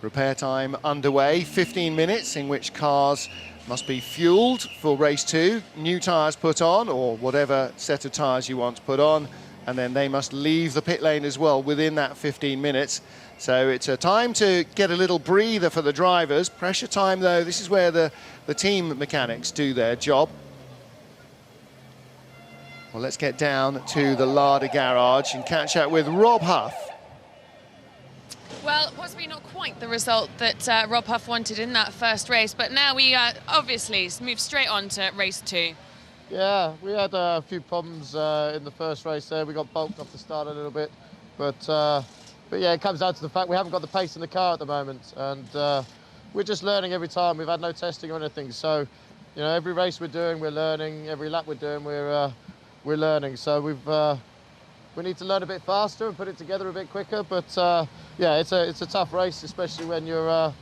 Repair time underway, 15 minutes in which cars must be fueled for race 2, new tyres put on, or whatever set of tyres you want to put on, and then they must leave the pit lane as well within that 15 minutes. So it's a time to get a little breather for the drivers. Pressure time, though, this is where the team mechanics do their job. Well, let's get down to the Larder garage and catch up with Rob Huff. Well, possibly not quite the result that Rob Huff wanted in that first race, but now we obviously move straight on to race 2. Yeah, we had a few problems in the first race there. We got bulked off the start a little bit, but yeah, it comes down to the fact we haven't got the pace in the car at the moment, and we're just learning every time. We've had no testing or anything, so you know, every race we're doing, we're learning. Every lap we're doing, we're learning. So we need to learn a bit faster and put it together a bit quicker. But yeah, it's a tough race, especially when you're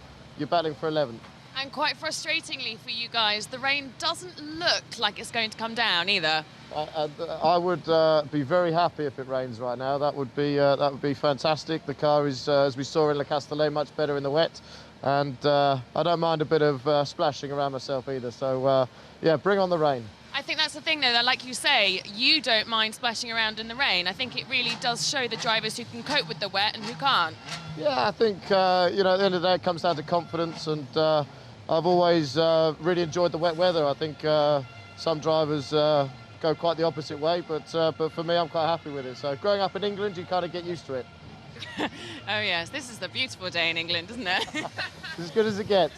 battling for 11th. And quite frustratingly for you guys, the rain doesn't look like it's going to come down either. I would be very happy if it rains right now. That would be fantastic. The car is, as we saw in Le Castellet, much better in the wet, and I don't mind a bit of splashing around myself either. So yeah, bring on the rain. I think that's the thing, though, that, like you say, you don't mind splashing around in the rain. I think it really does show the drivers who can cope with the wet and who can't. Yeah, I think, you know, at the end of the day, it comes down to confidence, and I've always really enjoyed the wet weather. I think some drivers go quite the opposite way, but for me, I'm quite happy with it. So growing up in England, you kind of get used to it. Oh, yes, this is the beautiful day in England, isn't it? As good as it gets.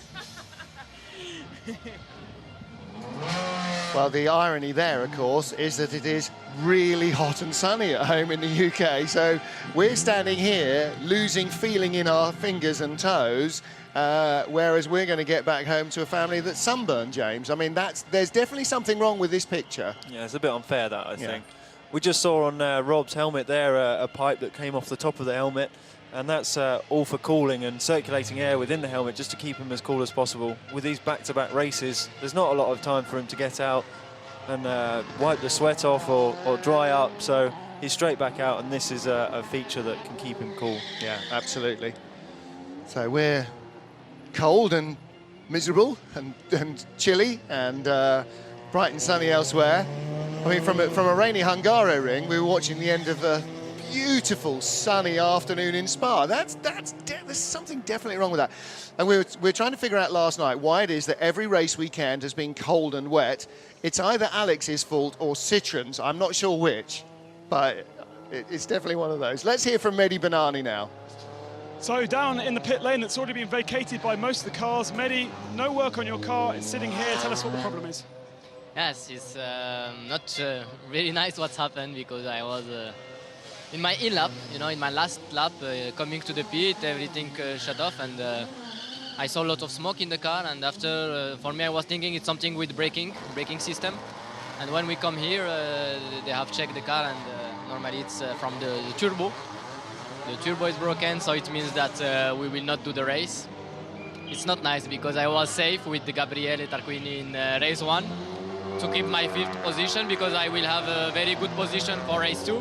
Well, the irony there, of course, is that it is really hot and sunny at home in the UK. So we're standing here losing feeling in our fingers and toes, whereas we're going to get back home to a family that's sunburned, James. I mean, there's definitely something wrong with this picture. Yeah, it's a bit unfair, that, I think. We just saw on Rob's helmet there a pipe that came off the top of the helmet, and that's all for cooling and circulating air within the helmet just to keep him as cool as possible. With these back-to-back races, there's not a lot of time for him to get out and wipe the sweat off or dry up, so he's straight back out, and this is a feature that can keep him cool. Yeah, absolutely. So we're cold and miserable and chilly and bright and sunny elsewhere. I mean, from a rainy Hungaroring, we were watching the end of a beautiful sunny afternoon in Spa. There's something definitely wrong with that. And we're trying to figure out last night why it is that every race weekend has been cold and wet. It's either Alex's fault or Citroen's. I'm not sure which, but it's definitely one of those. Let's hear from Mehdi Banani now. So down in the pit lane that's already been vacated by most of the cars. Mehdi, no work on your car, it's sitting here. Tell us what the problem is. Yes, it's not really nice what's happened, because I was in my E-lap, you know, in my last lap, coming to the pit, everything shut off, and I saw a lot of smoke in the car, and after, for me, I was thinking it's something with braking system. And when we come here, they have checked the car, and normally it's from the turbo. The turbo is broken, so it means that we will not do the race. It's not nice, because I was safe with Gabriele Tarquini in race 1 to keep my 5th position, because I will have a very good position for race 2.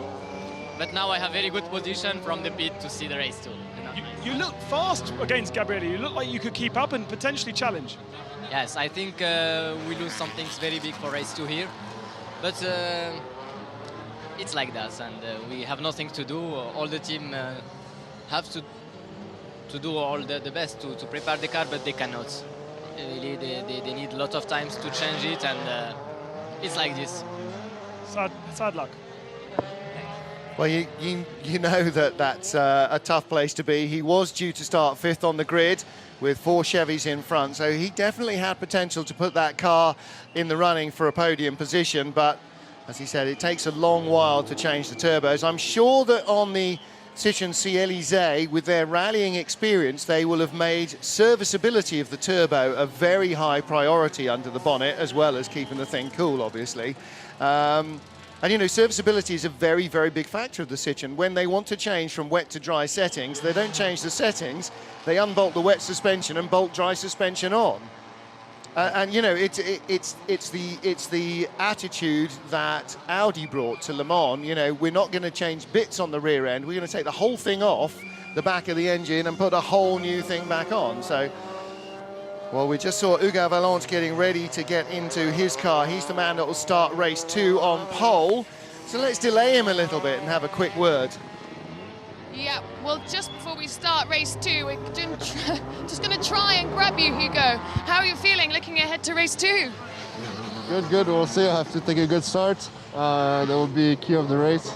But now I have very good position from the pit to see the race 2. You look fast against Gabriele. You look like you could keep up and potentially challenge. Yes, I think we lose something very big for race 2 here. But it's like that, and we have nothing to do. All the team have to do all the best to prepare the car, but they cannot. Really, they need a lot of times to change it, and it's like this. Sad luck. Well, you know that's a tough place to be. He was due to start 5th on the grid with 4 Chevys in front, so he definitely had potential to put that car in the running for a podium position, but as he said, it takes a long while to change the turbos. I'm sure that on the Citroën C-Elysée, with their rallying experience, they will have made serviceability of the turbo a very high priority under the bonnet, as well as keeping the thing cool, obviously. And, you know, serviceability is a very, very big factor of the Citroën. When they want to change from wet to dry settings, they don't change the settings. They unbolt the wet suspension and bolt dry suspension on. And you know, it's the attitude that Audi brought to Le Mans. You know, we're not going to change bits on the rear end. We're going to take the whole thing off the back of the engine and put a whole new thing back on. So, well, we just saw Hugo Valente getting ready to get into his car. He's the man that will start race 2 on pole. So let's delay him a little bit and have a quick word. Yeah, well, just before we start race 2, we're just going to try and grab you, Hugo. How are you feeling looking ahead to race 2? Good. We'll see. I have to take a good start. That will be key of the race.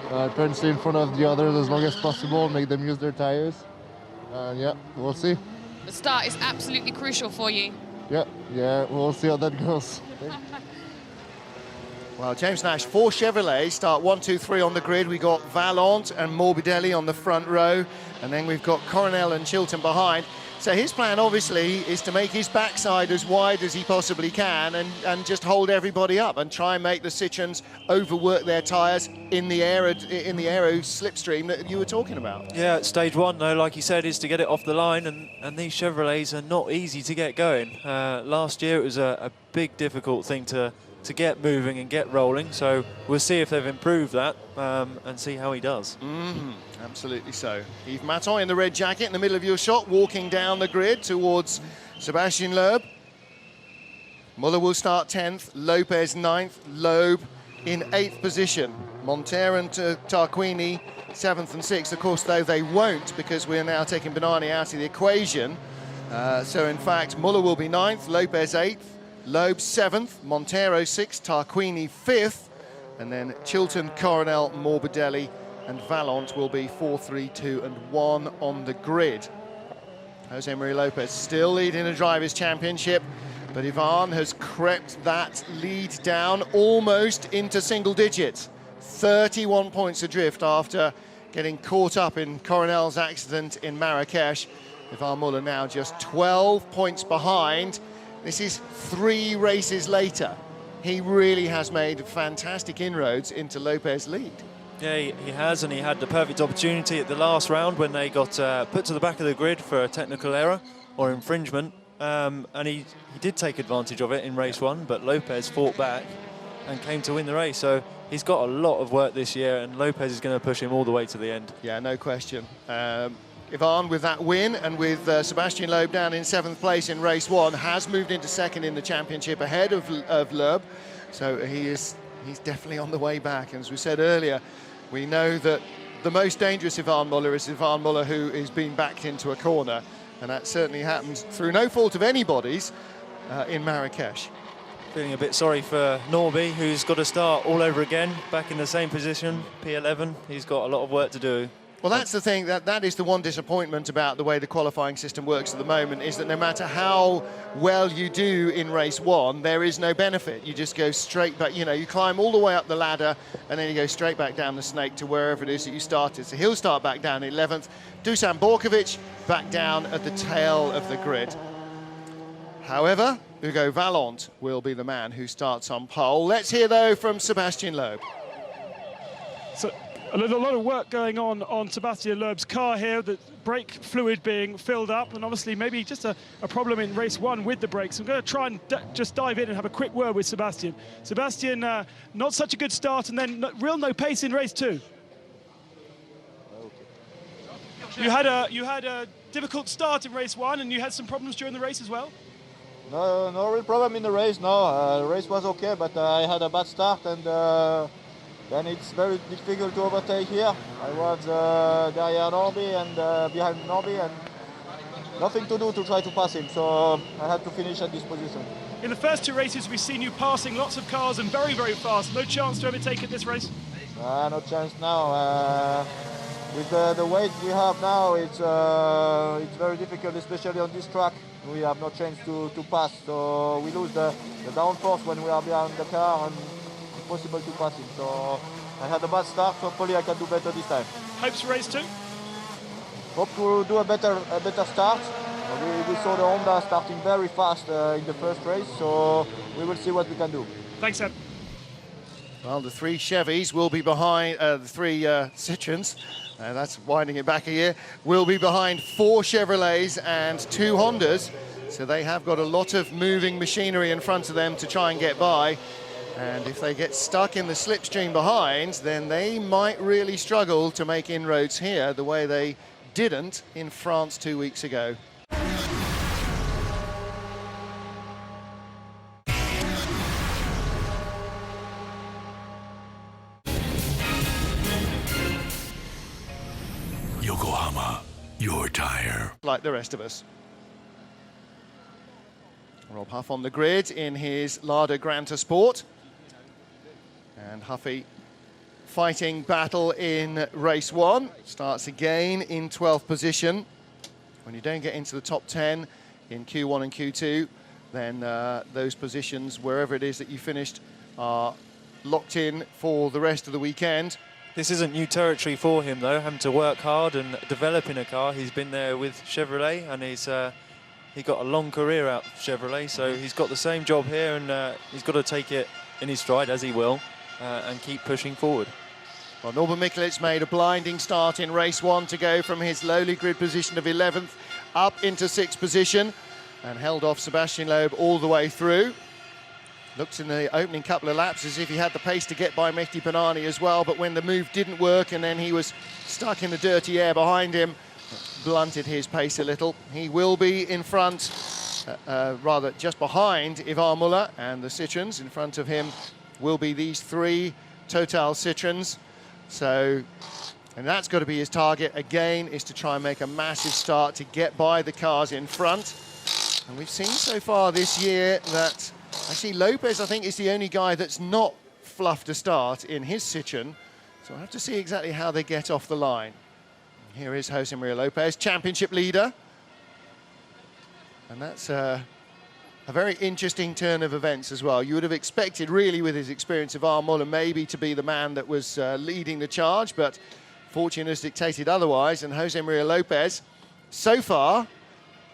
Try and stay in front of the others as long as possible, make them use their tires. Yeah, we'll see. The start is absolutely crucial for you. Yeah, we'll see how that goes. Well, James Nash, 4 Chevrolets start 1, 2, 3 on the grid. We got Valente and Morbidelli on the front row, and then we've got Coronel and Chilton behind. So his plan, obviously, is to make his backside as wide as he possibly can and just hold everybody up and try and make the Citroens overwork their tyres in the aero slipstream that you were talking about. Yeah, stage 1, though, like you said, is to get it off the line, and these Chevrolets are not easy to get going. Last year it was a big, difficult thing to get moving and get rolling, so we'll see if they've improved that and see how he does. Absolutely so. Yves Maton in the red jacket in the middle of your shot, walking down the grid towards Sebastian Loeb. Muller will start 10th, Lopez 9th, Loeb in 8th position. Montero and Tarquini 7th and 6th. Of course, though, they won't, because we're now taking Benani out of the equation. So, in fact, Muller will be 9th, Lopez 8th, Loeb 7th, Montero 6th, Tarquini 5th, and then Chilton, Coronel, Morbidelli and Valente will be 4, 3, 2 and 1 on the grid. Jose Maria Lopez still leading the Drivers' Championship, but Ivan has crept that lead down almost into single digits. 31 points adrift after getting caught up in Coronel's accident in Marrakesh. Ivan Muller now just 12 points behind. This is 3 races later. He really has made fantastic inroads into Lopez's lead. Yeah, he has, and he had the perfect opportunity at the last round when they got put to the back of the grid for a technical error or infringement, and he did take advantage of it in race 1, but Lopez fought back and came to win the race. So he's got a lot of work this year, and Lopez is going to push him all the way to the end. Yeah, no question. Ivan, with that win and with Sebastian Loeb down in 7th place in race 1, has moved into 2nd in the championship ahead of Loeb. So he's definitely on the way back. And as we said earlier, we know that the most dangerous Ivan Muller is Ivan Muller who is being backed into a corner. And that certainly happened through no fault of anybody's in Marrakesh. Feeling a bit sorry for Norby, who's got to start all over again, back in the same position, P11. He's got a lot of work to do. Well, that's the thing, that is the one disappointment about the way the qualifying system works at the moment, is that no matter how well you do in race 1, there is no benefit. You just go straight back, you know, you climb all the way up the ladder and then you go straight back down the snake to wherever it is that you started. So he'll start back down 11th. Dusan Borkovic back down at the tail of the grid. However, Hugo Valente will be the man who starts on pole. Let's hear, though, from Sebastian Loeb. So a lot of work going on Sebastian Loeb's car here, the brake fluid being filled up, and obviously maybe just a problem in race 1 with the brakes. I'm going to try and just dive in and have a quick word with Sebastian. Sebastian, not such a good start, and then no pace in race 2. You had a difficult start in race 1, and you had some problems during the race as well. No real problem in the race. No, the race was okay, but I had a bad start, and then it's very difficult to overtake here. I was behind Norby and nothing to do to try to pass him, so I had to finish at this position. In the first 2 races, we've seen you passing lots of cars and very, very fast. No chance to overtake at this race? No chance now. With the weight we have now, it's very difficult, especially on this track. We have no chance to pass, so we lose the downforce when we are behind the car, and it's possible to pass him. So I had a bad start, so hopefully I can do better this time. Hopes for race 2? Hope to do a better start. We saw the Honda starting very fast in the first race, so we will see what we can do. Thanks, Ed. Well, the 3 Chevys will be behind, the 3 Citroens, that's winding it back a year, will be behind 4 Chevrolets and 2 Hondas. So they have got a lot of moving machinery in front of them to try and get by. And if they get stuck in the slipstream behind, then they might really struggle to make inroads here, the way they didn't in France 2 weeks ago. Yokohama, your tire. Like the rest of us. Rob Huff on the grid in his Lada Granta Sport. And Huffy fighting battle in race 1. Starts again in 12th position. When you don't get into the top 10 in Q1 and Q2, then those positions, wherever it is that you finished, are locked in for the rest of the weekend. This isn't new territory for him, though, having to work hard and developing a car. He's been there with Chevrolet, and he got a long career out of Chevrolet, so he's got the same job here, and he's got to take it in his stride, as he will, and keep pushing forward. Well, Norbert Mikulec made a blinding start in race 1 to go from his lowly grid position of 11th up into 6th position, and held off Sebastian Loeb all the way through. Looked in the opening couple of laps as if he had the pace to get by Mehdi Banani as well, but when the move didn't work and then he was stuck in the dirty air behind him, blunted his pace a little. He will be in front, rather just behind Ivar Muller and the Citroens. In front of him will be these 3 Total Citroens. So, and that's got to be his target again, is to try and make a massive start to get by the cars in front. And we've seen so far this year that actually Lopez, I think, is the only guy that's not fluffed a start in his Citroen. So I'll have to see exactly how they get off the line. Here is Jose Maria Lopez, championship leader. And that's a very interesting turn of events as well. You would have expected, really, with his experience of Ivar Muller, maybe to be the man that was leading the charge, but fortune has dictated otherwise. And Jose Maria Lopez, so far,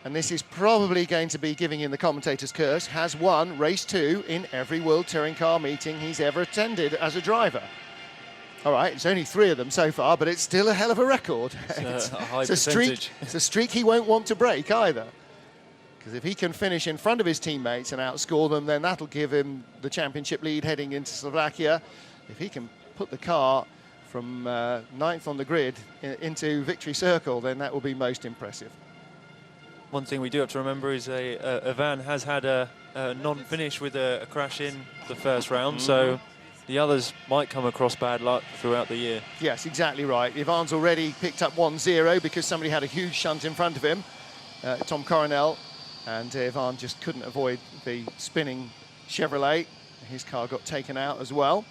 and this is probably going to be giving him the commentator's curse, has won race 2 in every World Touring Car meeting he's ever attended as a driver. All right, it's only 3 of them so far, but it's still a hell of a record. It's a high it's a streak. It's a streak he won't want to break either. Because if he can finish in front of his teammates and outscore them, then that'll give him the championship lead heading into Slovakia. If he can put the car from 9th on the grid into victory circle, then that will be most impressive. One thing we do have to remember is Ivan has had a non-finish with a crash in the first round, so the others might come across bad luck throughout the year. Yes, exactly right. Ivan's already picked up 1-0 because somebody had a huge shunt in front of him, Tom Coronel, and Ivan just couldn't avoid the spinning Chevrolet. His car got taken out as well.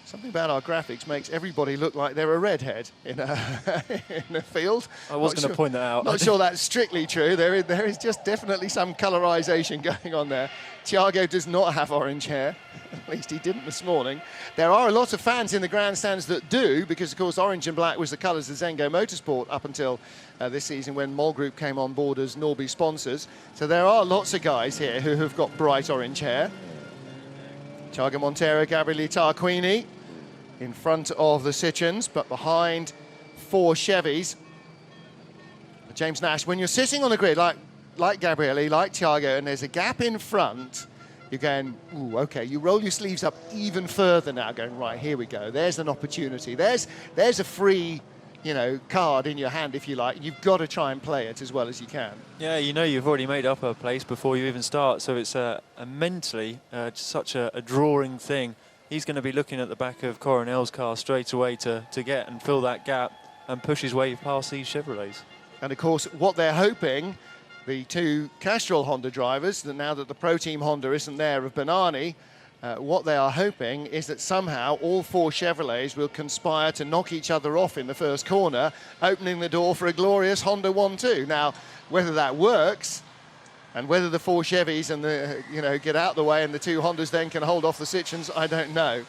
Something about our graphics makes everybody look like they're a redhead in a field. I was going to point that out. Not sure that's strictly true. There is just definitely some colorization going on there. Thiago does not have orange hair. At least he didn't this morning. There are a lot of fans in the grandstands that do, because, of course, orange and black was the colours of Zengo Motorsport up until this season when Mol Group came on board as Norby sponsors. So there are lots of guys here who have got bright orange hair. Thiago Monteiro, Gabriele Tarquini in front of the Citroens, but behind 4 Chevys. James Nash, when you're sitting on a grid like Gabriele, like Thiago, and there's a gap in front, you're going, ooh, okay, you roll your sleeves up even further now, going, right, here we go. There's an opportunity. There's a free, card in your hand, if you like. You've got to try and play it as well as you can. Yeah, you've already made up a place before you even start, so it's a mentally such a drawing thing. He's going to be looking at the back of Coronel's car straight away to get and fill that gap and push his way past these Chevrolets. And of course, what they're hoping, the 2 Castrol Honda drivers, that now that the Pro Team Honda isn't there of Banani, what they are hoping is that somehow all 4 Chevrolets will conspire to knock each other off in the first corner, opening the door for a glorious Honda 1-2. Now, whether that works, and whether the 4 Chevys and the get out the way and the 2 Hondas then can hold off the Citroens, I don't know.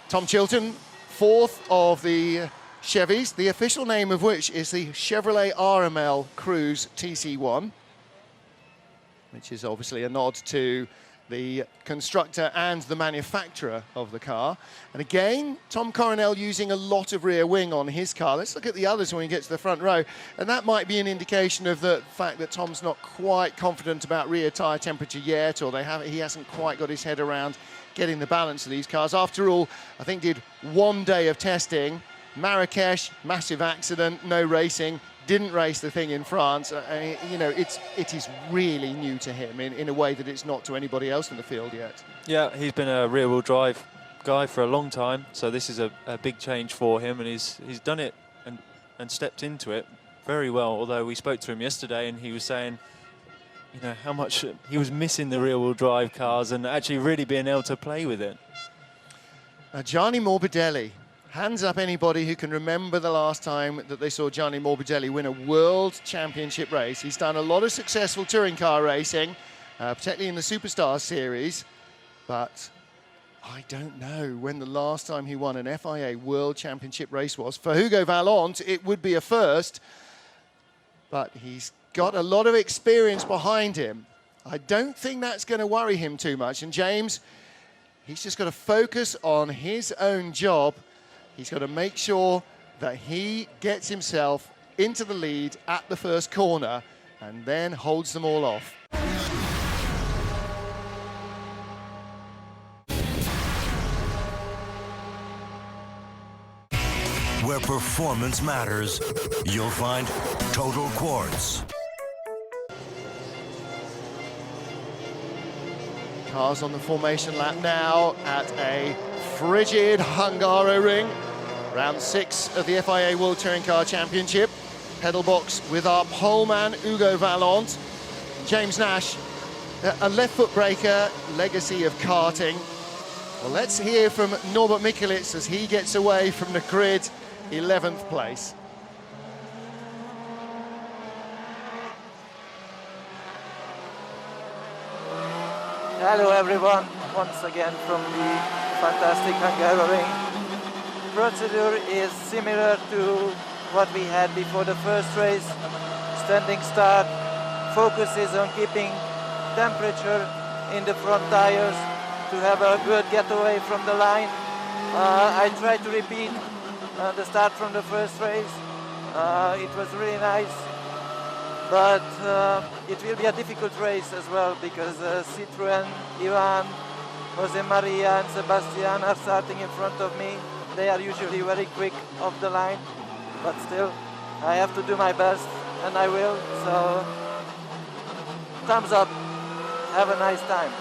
Tom Chilton, 4th of the Chevys, the official name of which is the Chevrolet RML Cruise TC1, which is obviously a nod to the constructor and the manufacturer of the car. And again, Tom Coronel using a lot of rear wing on his car. Let's look at the others when we get to the front row. And that might be an indication of the fact that Tom's not quite confident about rear tyre temperature yet, or he hasn't quite got his head around getting the balance of these cars. After all, I think did 1 day of testing Marrakesh, massive accident, no racing, didn't race the thing in France. You know, it is really new to him in a way that it's not to anybody else in the field yet. Yeah, he's been a rear-wheel drive guy for a long time, so this is a big change for him, and he's done it and stepped into it very well. Although we spoke to him yesterday and he was saying, you know, how much he was missing the rear-wheel drive cars and actually really being able to play with it. Gianni Morbidelli. Hands up anybody who can remember the last time that they saw Gianni Morbidelli win a World Championship race. He's done a lot of successful touring car racing, particularly in the Superstars series, but I don't know when the last time he won an FIA World Championship race was. For Hugo Vallant, it would be a first, but he's got a lot of experience behind him. I don't think that's going to worry him too much. And James, he's just got to focus on his own job. He's got to make sure that he gets himself into the lead at the first corner and then holds them all off. Where performance matters, you'll find Total Quartz. Cars on the formation lap now at a frigid Hungaroring. Round 6 of the FIA World Touring Car Championship. Pedal box with our poleman Hugo Vallant. James Nash, a left foot breaker, legacy of karting. Well, let's hear from Norbert Mikulits as he gets away from the grid, 11th place. Hello everyone, once again from the fantastic Hungaroring. Procedure is similar to what we had before the first race. Standing start focuses on keeping temperature in the front tires to have a good getaway from the line. I tried to repeat the start from the first race. It was really nice. But it will be a difficult race as well because Citroën, Ivan, Jose Maria and Sebastian are starting in front of me. They are usually very quick off the line, but still I have to do my best and I will. So thumbs up, have a nice time.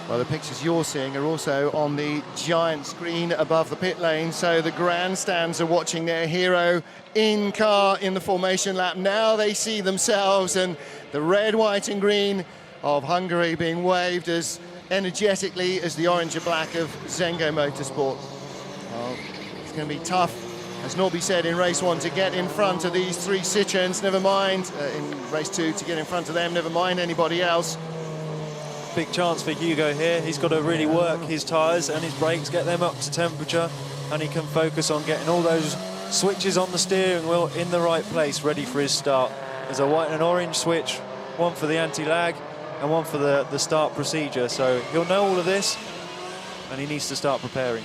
Well, the pictures you're seeing are also on the giant screen above the pit lane, so the grandstands are watching their hero in car in the formation lap. Now they see themselves and the red, white and green of Hungary being waved as energetically as the orange and black of Zengo Motorsport. Well, it's going to be tough, as Norby said, in race 1 to get in front of these 3 Citroëns, never mind in race 2 to get in front of them, never mind anybody else. Big chance for Hugo here. He's got to really work his tyres and his brakes, get them up to temperature, and he can focus on getting all those switches on the steering wheel in the right place, ready for his start. There's a white and orange switch, one for the anti-lag and one for the start procedure. So he'll know all of this and he needs to start preparing.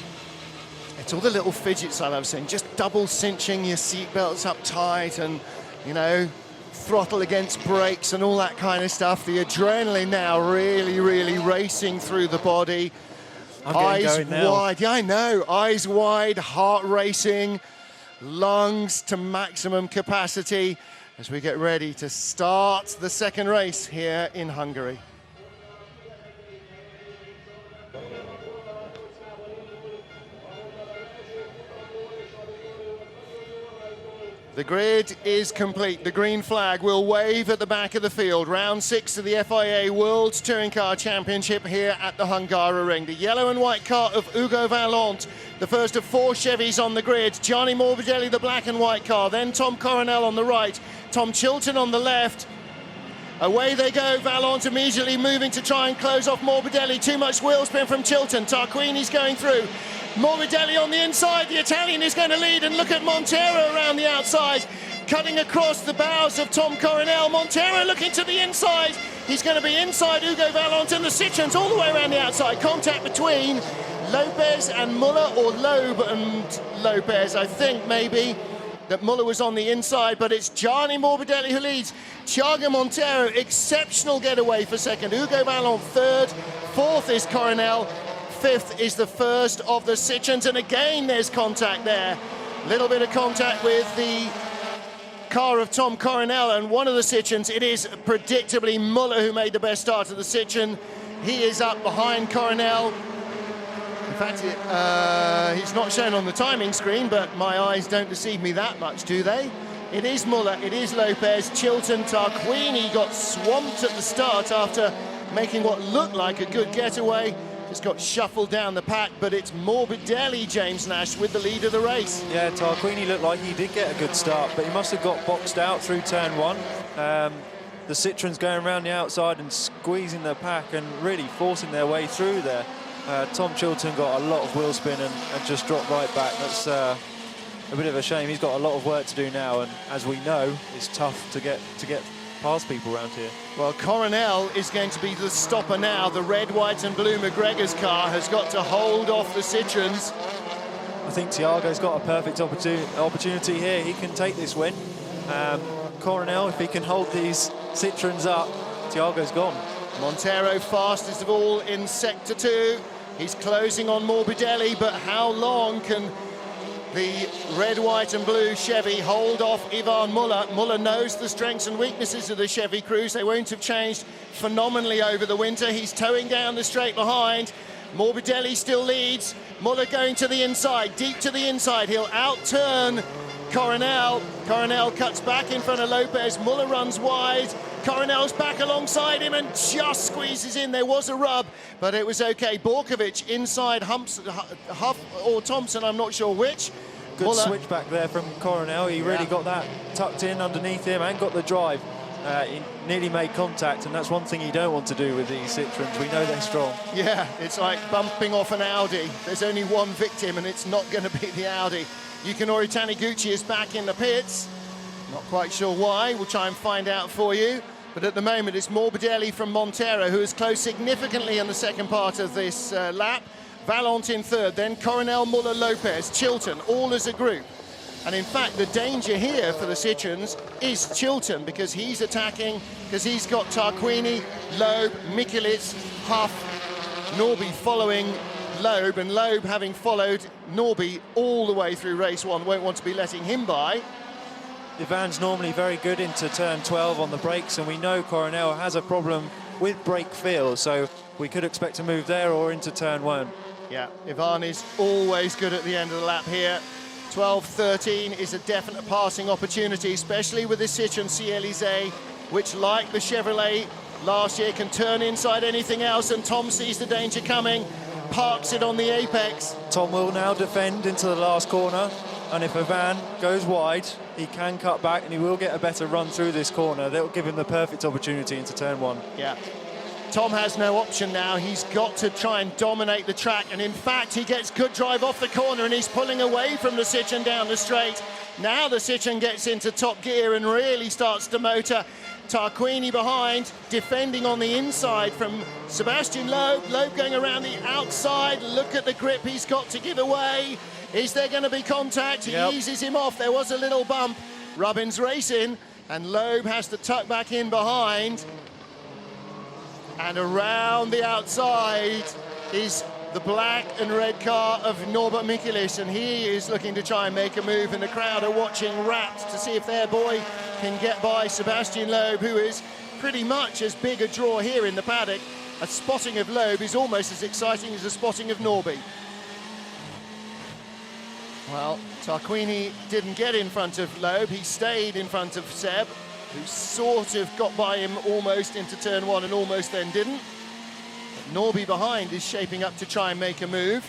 It's all the little fidgets I love seeing, just double cinching your seatbelts up tight and, you know, throttle against brakes and all that kind of stuff. The adrenaline now really, really racing through the body. Eyes wide, yeah, I know, eyes wide, heart racing, lungs to maximum capacity as we get ready to start the second race here in Hungary. The grid is complete. The green flag will wave at the back of the field. Round 6 of the FIA World Touring Car Championship here at the Hungaroring. The yellow and white car of Hugo Vallant, the first of 4 Chevys on the grid. Gianni Morbidelli, the black and white car. Then Tom Coronel on the right. Tom Chilton on the left. Away they go, Vallant immediately moving to try and close off Morbidelli. Too much wheel spin from Chilton. Tarquini's going through. Morbidelli on the inside, the Italian is going to lead, and look at Montero around the outside, cutting across the bows of Tom Coronel. Montero looking to the inside, he's going to be inside Hugo Vallant and the Citroëns all the way around the outside. Contact between Lopez and Muller, or Loeb and Lopez, I think maybe that Muller was on the inside, but it's Gianni Morbidelli who leads. Thiago Montero, exceptional getaway for second. Hugo Vallant third, fourth is Coronel. fifth is the first of the Citroens, and again there's contact there. Little bit of contact with the car of Tom Coronel and one of the Citroens. It is predictably Muller who made the best start of the Citroen. He is up behind Coronel. In fact, he's not shown on the timing screen, but my eyes don't deceive me that much, do they? It is Muller, it is Lopez. Chilton, Tarquini got swamped at the start after making what looked like a good getaway. Just got shuffled down the pack, but it's Morbidelli, James Nash, with the lead of the race. Yeah, Tarquini looked like he did get a good start, but he must have got boxed out through turn one. The Citroens going around the outside and squeezing the pack and really forcing their way through there. Tom Chilton got a lot of wheel spin and just dropped right back. That's a bit of a shame. He's got a lot of work to do now, and as we know, it's tough to get past people around here. Well, Coronel is going to be the stopper now. The red, white and blue McGregor's car has got to hold off the Citroens. I think Thiago's got a perfect opportunity here. He can take this win. Coronel, if he can hold these Citroens up, Thiago's gone. Montero fastest of all in sector 2. He's closing on Morbidelli, but how long can the red, white and blue Chevy hold off Ivan Muller? Muller knows the strengths and weaknesses of the Chevy crews. They won't have changed phenomenally over the winter. He's towing down the straight behind. Morbidelli still leads. Muller going to the inside, deep to the inside. He'll outturn Coronel. Coronel cuts back in front of Lopez. Muller runs wide. Coronel's back alongside him and just squeezes in. There was a rub, but it was okay. Borkovic inside Huff or Thompson, I'm not sure which. Good Muller. Switch back there from Coronel. He really got that tucked in underneath him and got the drive. He nearly made contact, and that's one thing you don't want to do with these Citroens. We know they're strong. Yeah, it's like bumping off an Audi. There's only one victim, and it's not going to be the Audi. Yukinori Taniguchi is back in the pits. Not quite sure why. We'll try and find out for you. But at the moment, it's Morbidelli from Montero, who has closed significantly in the second part of this lap. Vallant in third, then Coronel, Muller, Lopez, Chilton, all as a group. And in fact, the danger here for the Citroens is Chilton, because he's attacking, because he's got Tarquini, Loeb, Mikulits, Huff, Norby following Loeb, and Loeb, having followed Norby all the way through race 1, won't want to be letting him by. Ivan's normally very good into turn 12 on the brakes, and we know Coronel has a problem with brake feel, so we could expect a move there or into turn 1. Yeah, Ivan is always good at the end of the lap here. 12-13 is a definite passing opportunity, especially with the Citroen C-Elysée, which, like the Chevrolet last year, can turn inside anything else, and Tom sees the danger coming, parks it on the apex. Tom will now defend into the last corner, and if Ivan goes wide, he can cut back and he will get a better run through this corner. That will give him the perfect opportunity into turn 1. Yeah. Tom has no option now. He's got to try and dominate the track, and in fact he gets good drive off the corner and he's pulling away from the Citroen down the straight. Now the Citroen gets into top gear and really starts to motor. Tarquini behind, defending on the inside from Sebastian Loeb. Loeb going around the outside. Look at the grip he's got to give away. Is there going to be contact? He eases him off. There was a little bump. Rubbins racing, and Loeb has to tuck back in behind. And around the outside is the black and red car of Norbert Mikulits, and he is looking to try and make a move, and the crowd are watching rapt to see if their boy can get by Sebastian Loeb, who is pretty much as big a draw here in the paddock. A spotting of Loeb is almost as exciting as a spotting of Norby. Well, Tarquini didn't get in front of Loeb, he stayed in front of Seb, who sort of got by him almost into turn 1 and almost then didn't. But Norby behind is shaping up to try and make a move.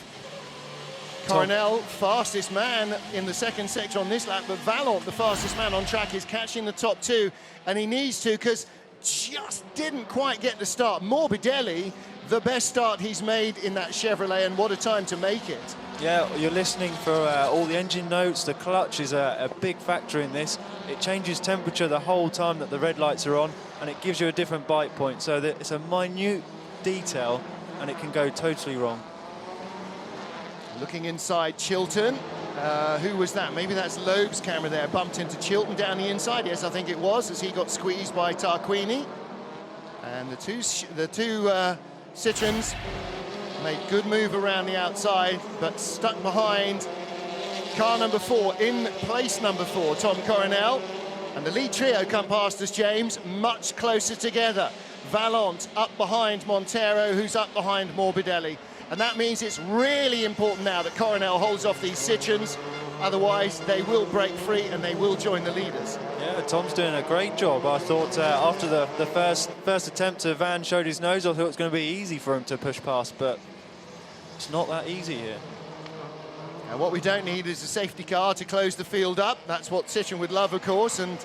Coronel, fastest man in the second sector on this lap, but Vallant, the fastest man on track, is catching the top 2, and he needs to, because just didn't quite get the start. Morbidelli, the best start he's made in that Chevrolet, and what a time to make it. Yeah, you're listening for all the engine notes. The clutch is a big factor in this. It changes temperature the whole time that the red lights are on, and it gives you a different bite point, so that it's a minute detail and it can go totally wrong. Looking inside Chilton, who was that? Maybe that's Loeb's camera there, bumped into Chilton down the inside. Yes, I think it was, as he got squeezed by Tarquini. And the two Citroens Made good move around the outside, but stuck behind car number 4, in place number 4, Tom Coronel. And the lead trio come past us, James, much closer together. Valente up behind Montero, who's up behind Morbidelli. And that means it's really important now that Coronel holds off these Sitchens. Otherwise, they will break free and they will join the leaders. Yeah, Tom's doing a great job. I thought after the first attempt Van showed his nose, I thought it was going to be easy for him to push past, but it's not that easy here. And what we don't need is a safety car to close the field up. That's what Sitchen would love, of course. And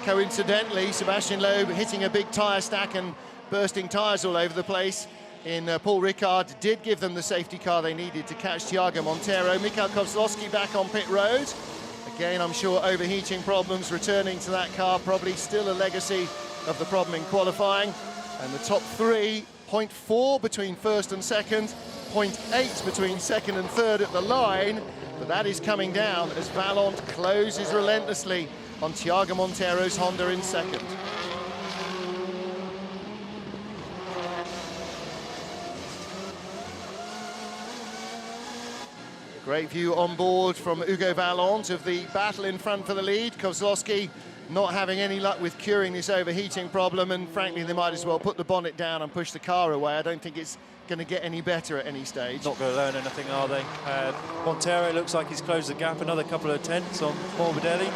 coincidentally, Sebastian Loeb hitting a big tyre stack and bursting tyres all over the place in Paul Ricard did give them the safety car they needed to catch Thiago Montero. Mikhail Kozlowski back on pit road. Again, I'm sure overheating problems returning to that car, probably still a legacy of the problem in qualifying. And the top 3, 0.4 between first and second, 0.8 between second and third at the line, but that is coming down as Valente closes relentlessly on Thiago Montero's Honda in second. Great view on board from Hugo Valente of the battle in front for the lead. Kozlowski not having any luck with curing this overheating problem, and frankly they might as well put the bonnet down and push the car away. I don't think it's going to get any better at any stage. Not going to learn anything, are they? Montero looks like he's closed the gap another couple of tenths on Morbidelli.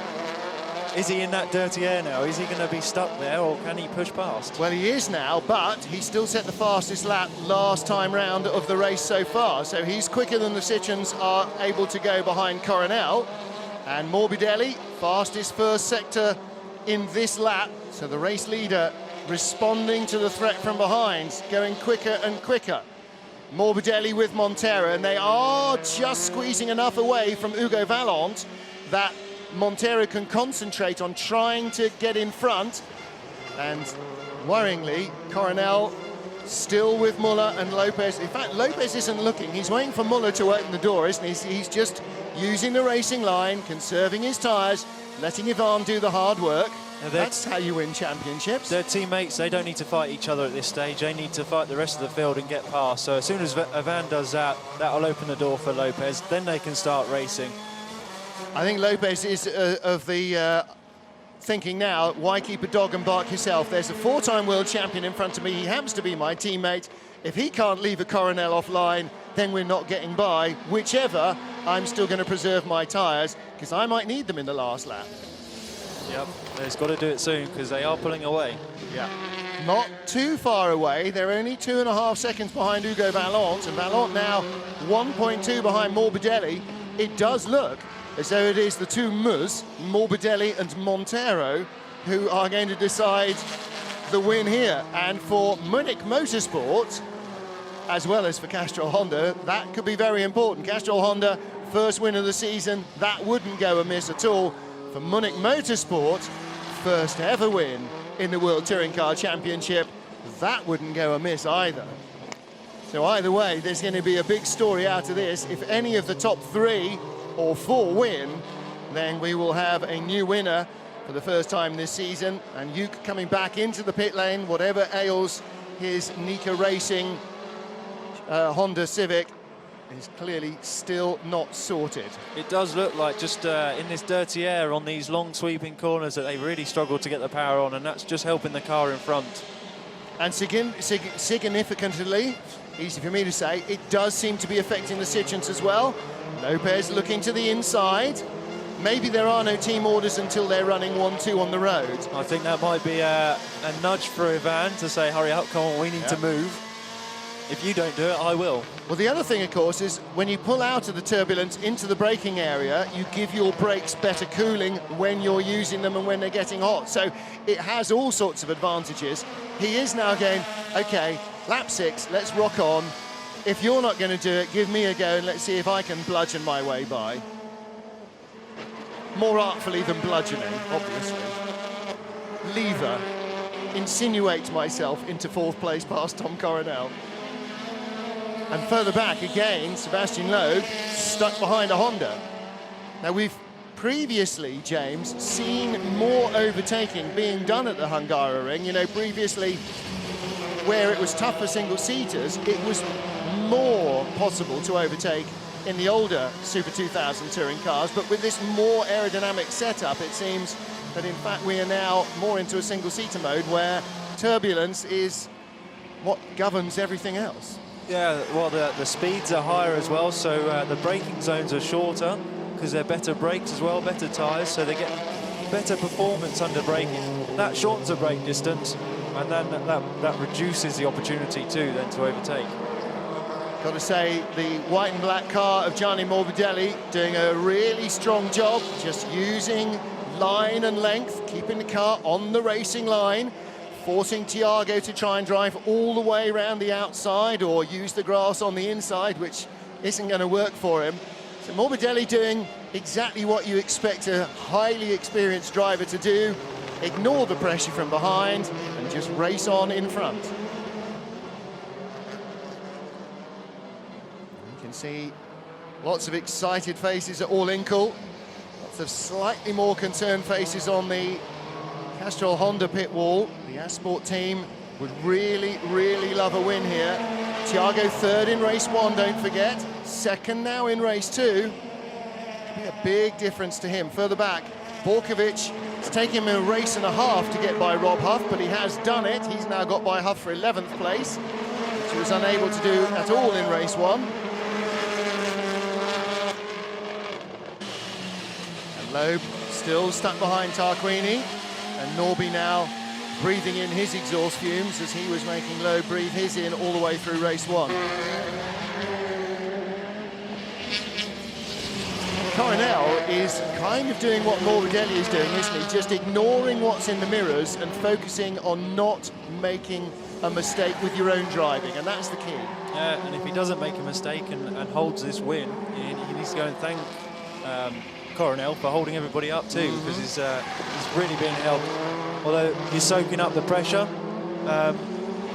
Is he in that dirty air now? Is he going to be stuck there, or can he push past? Well, he is now, but he still set the fastest lap last time round of the race so far, so he's quicker than the Sitchens are able to go behind Coronel. And Morbidelli, fastest first sector in this lap, so the race leader responding to the threat from behind, going quicker and quicker. Morbidelli with Montero, and they are just squeezing enough away from Hugo Valente that Montero can concentrate on trying to get in front. And worryingly, Coronel still with Muller and Lopez. In fact, Lopez isn't looking. He's waiting for Muller to open the door, isn't he? He's just using the racing line, conserving his tyres, letting Ivan do the hard work. That's how you win championships. Their teammates, they don't need to fight each other at this stage. They need to fight the rest of the field and get past. So as soon as Ivan does that, that'll open the door for Lopez. Then they can start racing. I think Lopez is of the thinking now, why keep a dog and bark yourself? There's a 4-time world champion in front of me. He happens to be my teammate. If he can't leave a Coronel offline, then we're not getting by. Whichever, I'm still going to preserve my tyres because I might need them in the last lap. Yep, he's got to do it soon because they are pulling away. Yeah. Not too far away. They're only 2.5 seconds behind Hugo Valente, and Valente now 1.2 behind Morbidelli. It does look as though it is the two Mus, Morbidelli and Montero, who are going to decide the win here. And for Munich Motorsport, as well as for Castrol Honda, that could be very important. Castrol Honda, first win of the season, that wouldn't go amiss at all. For Munich Motorsport, first ever win in the World Touring Car Championship, that wouldn't go amiss either. So either way, there's going to be a big story out of this. If any of the top 3 or 4 win, then we will have a new winner for the first time this season. And Yuke coming back into the pit lane, whatever ails his Nika Racing Honda Civic is clearly still not sorted. It does look like just in this dirty air on these long sweeping corners that they really struggle to get the power on, and that's just helping the car in front. And significantly, easy for me to say, it does seem to be affecting the Sitchens as well. Lopez looking to the inside. Maybe there are no team orders until they're running 1-2 on the road. I think that might be a nudge for Ivan to say, hurry up, come on, we need to move. If you don't do it, I will. Well, the other thing, of course, is when you pull out of the turbulence into the braking area, you give your brakes better cooling when you're using them and when they're getting hot. So it has all sorts of advantages. He is now going, OK, lap 6, let's rock on. If you're not going to do it, give me a go and let's see if I can bludgeon my way by. More artfully than bludgeoning, obviously. Lever, insinuate myself into 4th place past Tom Coronel. And further back again, Sebastian Loeb stuck behind a Honda. Now we've previously, James, seen more overtaking being done at the Hungaroring. You know, previously, where it was tough for single-seaters, it was more possible to overtake in the older Super 2000 touring cars, but with this more aerodynamic setup, it seems that in fact we are now more into a single-seater mode where turbulence is what governs everything else. Yeah, well, the speeds are higher as well, so the braking zones are shorter because they're better brakes as well, better tyres, so they get better performance under braking. That shortens the brake distance, and then that reduces the opportunity too then to overtake. Got to say, the white and black car of Gianni Morbidelli doing a really strong job, just using line and length, keeping the car on the racing line, forcing Thiago to try and drive all the way around the outside or use the grass on the inside, which isn't going to work for him. So Morbidelli doing exactly what you expect a highly experienced driver to do, ignore the pressure from behind and just race on in front. You can see lots of excited faces at All-Inkle, lots of slightly more concerned faces on the Castrol Honda pit wall. The Asport team would really, really love a win here. Thiago third in race 1, don't forget. Second now in race 2. Could be a big difference to him. Further back, Borkovic, it's taken him a race and a half to get by Rob Huff, but he has done it. He's now got by Huff for 11th place, which he was unable to do at all in race 1. And Loeb still stuck behind Tarquini, and Norby now breathing in his exhaust fumes as he was making Loeb breathe his in all the way through race 1. Coronel is kind of doing what Morbidelli is doing, isn't he? Just ignoring what's in the mirrors and focusing on not making a mistake with your own driving, and that's the key. Yeah, and if he doesn't make a mistake and holds this win, he needs to go and thank Coronel for holding everybody up too, because he's really being held. Although he's soaking up the pressure,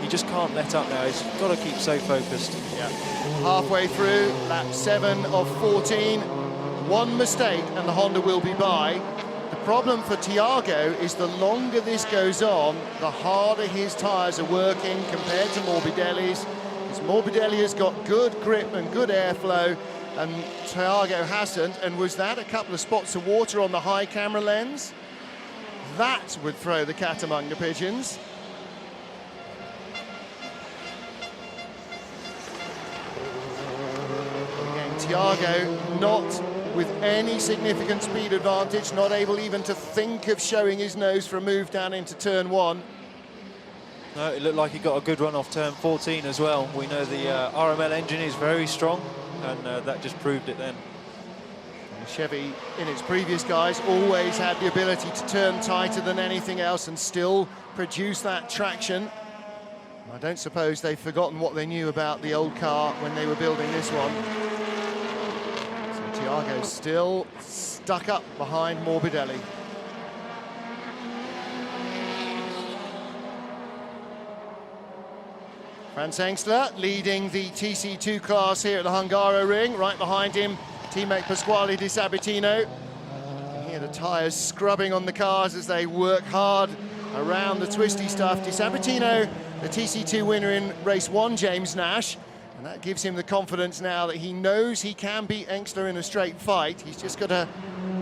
he just can't let up now. He's got to keep so focused. Yeah. Halfway through, lap 7 of 14. One mistake and the Honda will be by. The problem for Thiago is the longer this goes on, the harder his tyres are working compared to Morbidelli's. Because Morbidelli has got good grip and good airflow, and Thiago hasn't. And was that a couple of spots of water on the high camera lens? That would throw the cat among the pigeons. Again, Thiago not with any significant speed advantage, not able even to think of showing his nose for a move down into turn 1. No, it looked like he got a good run off turn 14 as well. We know the RML engine is very strong, and that just proved it then. And Chevy, in its previous guys, always had the ability to turn tighter than anything else and still produce that traction. I don't suppose they've forgotten what they knew about the old car when they were building this one. Thiago still stuck up behind Morbidelli. Franz Engstler leading the TC2 class here at the Hungaroring. Right behind him, teammate Pasquale Di Sabatino. You can hear the tyres scrubbing on the cars as they work hard around the twisty stuff. Di Sabatino, the TC2 winner in race 1, James Nash. And that gives him the confidence now that he knows he can beat Engstler in a straight fight. He's just got to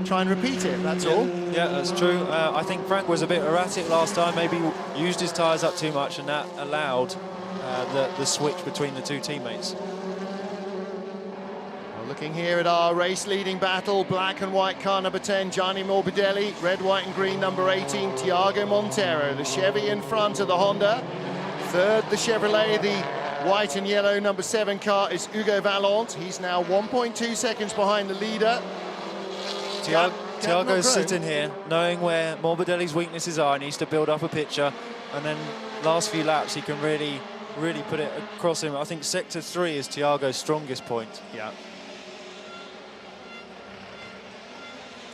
try and repeat it, that's all. Yeah, that's true. I think Frank was a bit erratic last time, maybe used his tyres up too much, and that allowed the switch between the two teammates. Well, looking here at our race-leading battle, black and white car number 10, Gianni Morbidelli, red, white and green number 18, Thiago Montero. The Chevy in front of the Honda. Third, the Chevrolet, the white and yellow number 7 car is Hugo Vallant. He's now 1.2 seconds behind the leader. Thiago's sitting here, knowing where Morbidelli's weaknesses are. He needs to build up a picture, and then last few laps he can really put it across him. I think sector 3 is Thiago's strongest point. Yeah.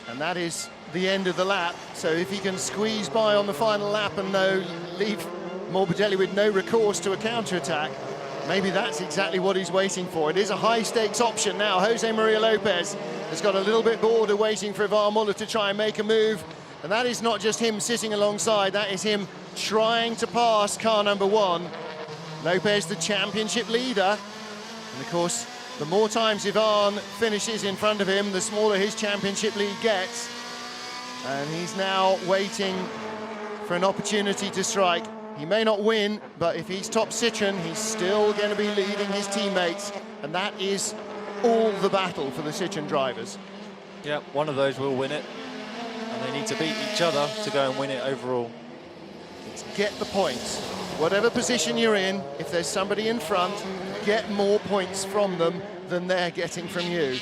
And that is the end of the lap. So if he can squeeze by on the final lap and leave Morbidelli with no recourse to a counter-attack, maybe that's exactly what he's waiting for. It is a high-stakes option now. Jose Maria Lopez has got a little bit bored of waiting for Ivan Muller to try and make a move. And that is not just him sitting alongside, that is him trying to pass car number 1. Lopez, the championship leader, And of course, the more times Ivan finishes in front of him, the smaller his championship lead gets. And he's now waiting for an opportunity to strike. He may not win, but if he's top Citroen, he's still going to be leading his teammates. And that is all the battle for the Citroen drivers. Yeah, one of those will win it. And they need to beat each other to go and win it overall. It's get the points. Whatever position you're in, if there's somebody in front, get more points from them than they're getting from you.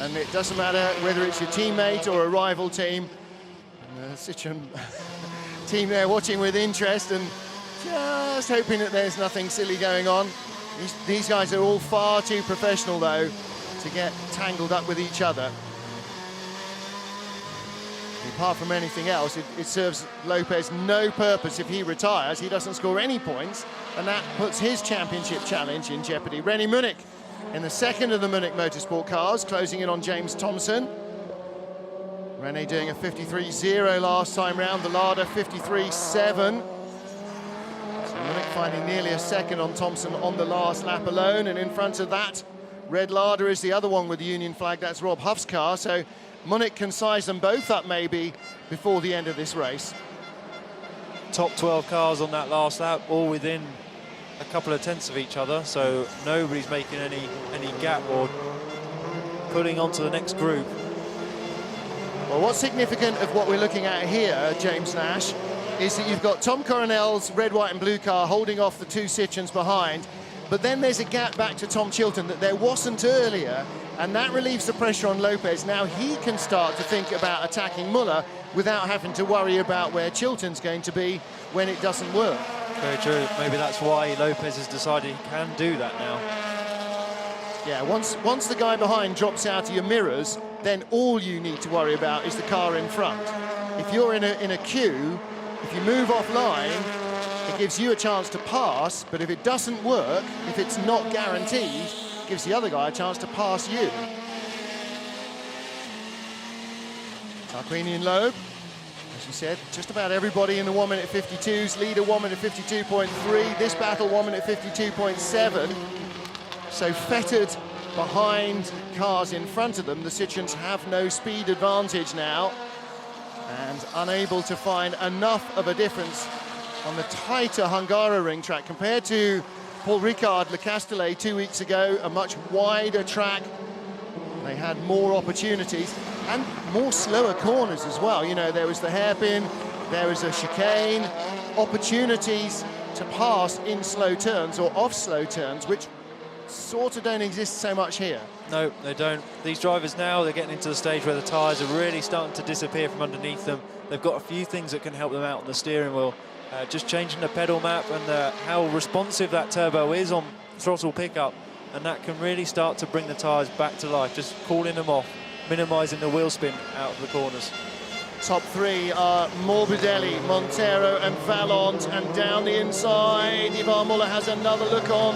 And it doesn't matter whether it's your teammate or a rival team. And the Citroen team there watching with interest and just hoping that there's nothing silly going on. These guys are all far too professional, though, to get tangled up with each other. Apart from anything else, it serves Lopez no purpose if he retires. He doesn't score any points, and that puts his championship challenge in jeopardy. René Munich in the second of the Munich Motorsport cars, closing in on James Thompson. René doing a 53.0 last time round, the Lada 53.7. So Munich finding nearly a second on Thompson on the last lap alone, and in front of that, red Lada is the other one with the Union flag. That's Rob Huff's car, so Munich can size them both up maybe before the end of this race. Top 12 cars on that last lap, all within a couple of tenths of each other, so nobody's making any gap or putting onto the next group. Well, what's significant of what we're looking at here, James Nash, is that you've got Tom Coronel's red, white and blue car holding off the two Citroens behind, but then there's a gap back to Tom Chilton that there wasn't earlier, and that relieves the pressure on Lopez. Now he can start to think about attacking Muller without having to worry about where Chilton's going to be when it doesn't work. Very true. Maybe that's why Lopez has decided he can do that now. Yeah, once the guy behind drops out of your mirrors, then all you need to worry about is the car in front. If you're in a queue, if you move offline, it gives you a chance to pass, but if it doesn't work, if it's not guaranteed, it gives the other guy a chance to pass you. Tarquini and Loeb, as you said, just about everybody in the 1 minute 52s. Leader 1 minute 52.3, this battle 1 minute 52.7. So fettered behind cars in front of them, the Citroens have no speed advantage now, and unable to find enough of a difference on the tighter Hungaroring track compared to Paul Ricard Le Castellet 2 weeks ago, a much wider track. They had more opportunities and more slower corners as well. You know, there was the hairpin, there was a chicane, opportunities to pass in slow turns or off slow turns, which sort of don't exist so much here. No, they don't. These drivers now, they're getting into the stage where the tyres are really starting to disappear from underneath them. They've got a few things that can help them out on the steering wheel. Just changing the pedal map and how responsive that turbo is on throttle pickup, and that can really start to bring the tyres back to life, just cooling them off, minimising the wheel spin out of the corners. Top three are Morbidelli, Montero and Vallant, and down the inside, Ivan Muller has another look on.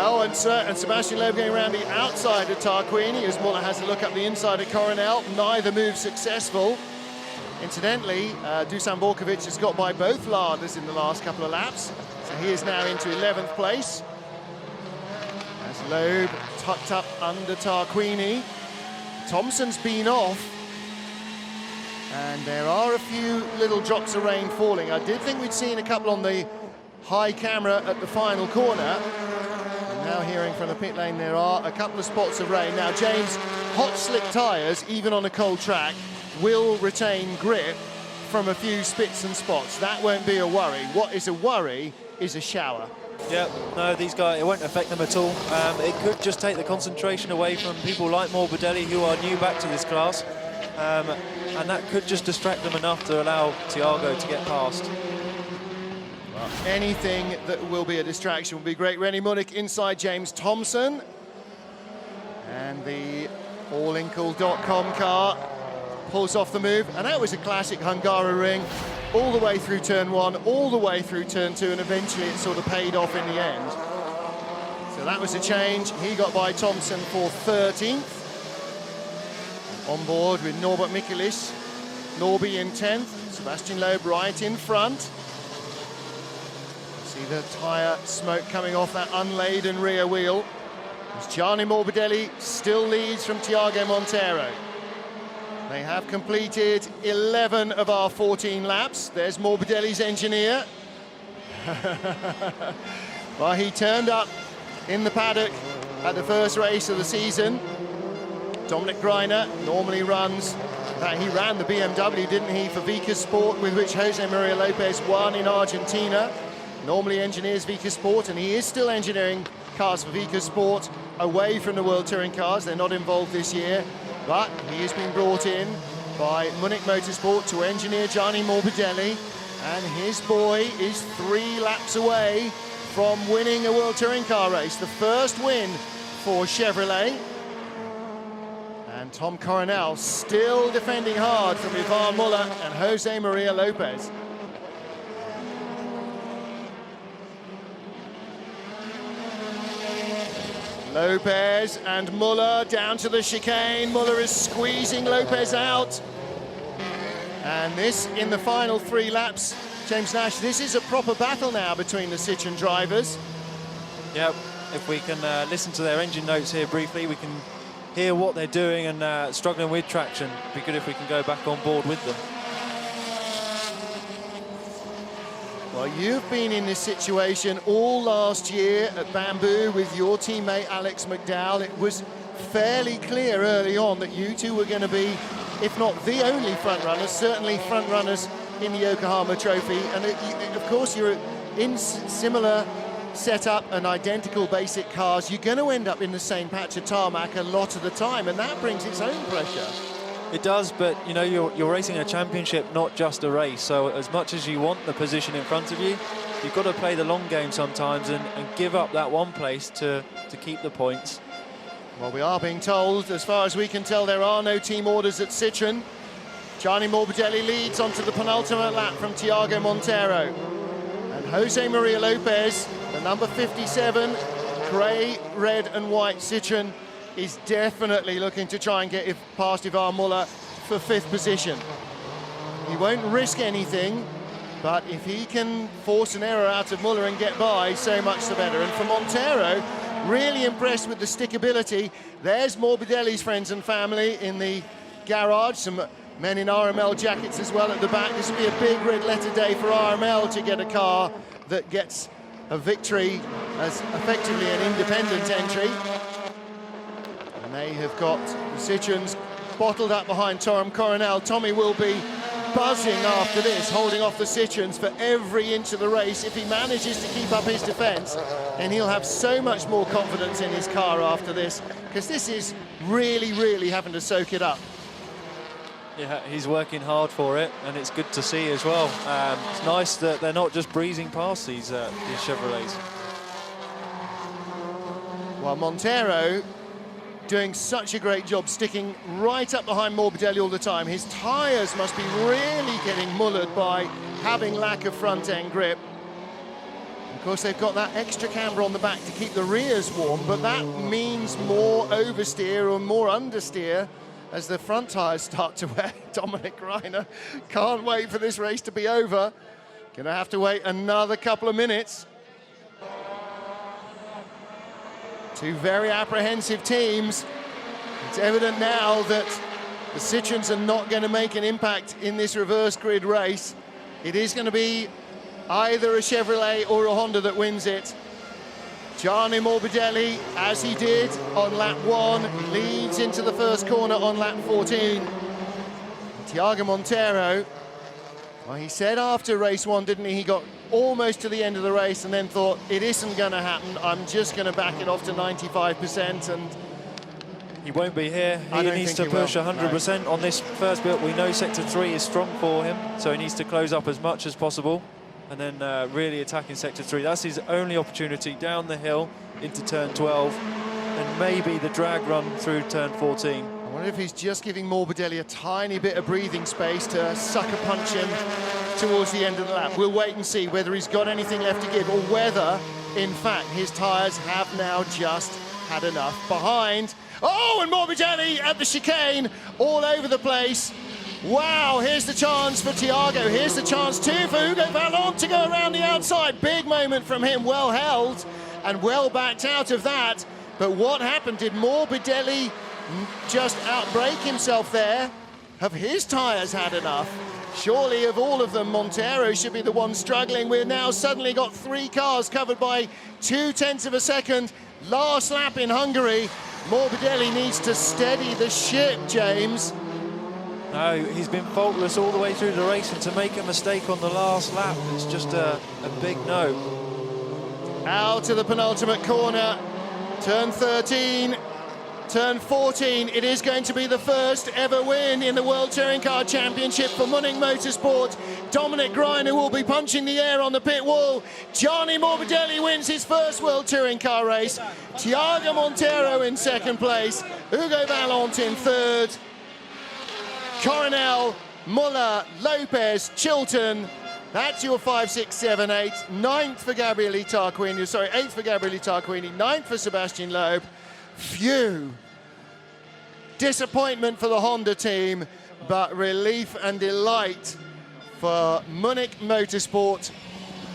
Oh, and Sebastian Loeb going around the outside of Tarquini as Muller has a look up the inside of Coronel. Neither move successful. Incidentally, Dusan Borkovic has got by both Ladas in the last couple of laps, so he is now into 11th place. As Loeb tucked up under Tarquini. Thompson's been off, and there are a few little drops of rain falling. I did think we'd seen a couple on the high camera at the final corner. And now hearing from the pit lane, there are a couple of spots of rain. Now, James, hot slick tyres, even on a cold track, will retain grip from a few spits and spots. That won't be a worry. What is a worry is a shower. Yeah, no, these guys, it won't affect them at all. It could just take the concentration away from people like Morbidelli, who are new back to this class. And that could just distract them enough to allow Thiago to get past. Well, anything that will be a distraction will be great. René Munich inside James Thompson. And the allinkle.com car pulls off the move, and that was a classic Hungaroring, all the way through turn one, all the way through turn two, and eventually it sort of paid off in the end. So that was a change. He got by Thompson for 13th. On board with Norbert Mikulis, Norby in 10th, Sebastian Loeb right in front. See the tyre smoke coming off that unladen rear wheel. as Gianni Morbidelli still leads from Thiago Monteiro. They have completed 11 of our 14 laps. There's Morbidelli's engineer. Well, he turned up in the paddock at the first race of the season. Dominic Greiner normally runs, he ran the BMW, didn't he, for Vika Sport, with which Jose Maria Lopez won in Argentina. Normally engineers Vika Sport, and he is still engineering cars for Vika Sport away from the World Touring Cars. They're not involved this year, but he has been brought in by Munich Motorsport to engineer Gianni Morbidelli, and his boy is 3 laps away from winning a World Touring Car race. The first win for Chevrolet. And Tom Coronel still defending hard from Ivan Muller and Jose Maria Lopez. Lopez and Muller down to the chicane. Muller is squeezing Lopez out. And this in the final 3 laps. James Nash, this is a proper battle now between the Citroën drivers. Yep, if we can listen to their engine notes here briefly, we can hear what they're doing and struggling with traction. It'd be good if we can go back on board with them. Well, you've been in this situation all last year at Bamboo with your teammate Alex McDowell. It was fairly clear early on that you two were going to be, if not the only front runners, certainly front runners in the Yokohama Trophy. And of course, you're in similar setup and identical basic cars. You're going to end up in the same patch of tarmac a lot of the time, and that brings its own pressure. It does, but you know, you're racing a championship, not just a race. So as much as you want the position in front of you, you've got to play the long game sometimes and give up that one place to keep the points. Well, we are being told, as far as we can tell, there are no team orders at Citroën. Gianni Morbidelli leads onto the penultimate lap from Thiago Monteiro. And Jose Maria Lopez, the number 57, grey, red and white Citroën, is definitely looking to try and get past Ivan Muller for 5th position. He won't risk anything, but if he can force an error out of Muller and get by, so much the better. And for Monteiro, really impressed with the stickability. There's Morbidelli's friends and family in the garage, some men in RML jackets as well at the back. This will be a big red letter day for RML to get a car that gets a victory as effectively an independent entry. And they have got the Citroëns bottled up behind Tom Coronel. Tommy will be buzzing after this, holding off the Citroëns for every inch of the race. If he manages to keep up his defence, and he'll have so much more confidence in his car after this, because this is really, really having to soak it up. Yeah, he's working hard for it, and it's good to see as well. It's nice that they're not just breezing past these Chevrolets. Well, Monteiro doing such a great job sticking right up behind Morbidelli all the time. His tyres must be really getting mullered by having lack of front-end grip. Of course, they've got that extra camber on the back to keep the rears warm, but that means more oversteer or more understeer as the front tyres start to wear. Dominic Greiner can't wait for this race to be over. Gonna have to wait another couple of minutes. Two very apprehensive teams. It's evident now that the Citroëns are not going to make an impact in this reverse grid race. It is going to be either a Chevrolet or a Honda that wins it. Gianni Morbidelli, as he did on lap 1, leads into the first corner on lap 14. Thiago Monteiro, well, he said after race 1, didn't he? He got almost to the end of the race and then thought, it isn't going to happen. I'm just going to back it off to 95%. And he won't be here. He needs to push 100% on this first bit. We know sector 3 is strong for him, so he needs to close up as much as possible and then really attacking sector 3. That's his only opportunity down the hill into turn 12 and maybe the drag run through turn 14. I wonder if he's just giving Morbidelli a tiny bit of breathing space to sucker punch him towards the end of the lap. We'll wait and see whether he's got anything left to give or whether, in fact, his tyres have now just had enough. Behind, oh, and Morbidelli at the chicane, all over the place. Wow, here's the chance for Thiago. Here's the chance too for Hugo Vallon to go around the outside. Big moment from him, well held and well backed out of that. But what happened? Did Morbidelli just outbrake himself there? Have his tyres had enough? Surely of all of them, Montero should be the one struggling. We've now suddenly got 3 cars covered by 0.2 of a second. Last lap in Hungary. Morbidelli needs to steady the ship, James. No, he's been faultless all the way through the race, and to make a mistake on the last lap, it's just a big no. Out to the penultimate corner. Turn 13. Turn 14, it is going to be the first ever win in the World Touring Car Championship for Munich Motorsport. Dominic Greiner will be punching the air on the pit wall. Gianni Morbidelli wins his first World Touring Car race. Thiago Montero in second place. Hugo Vallant in third. Coronel, Muller, Lopez, Chilton. That's your 5, 6, 7, 8. 9th for Gabriele Tarquini. Sorry, 8th for Gabriele Tarquini. 9th for Sebastian Loeb. Phew. Disappointment for the Honda team, but relief and delight for Munich Motorsport.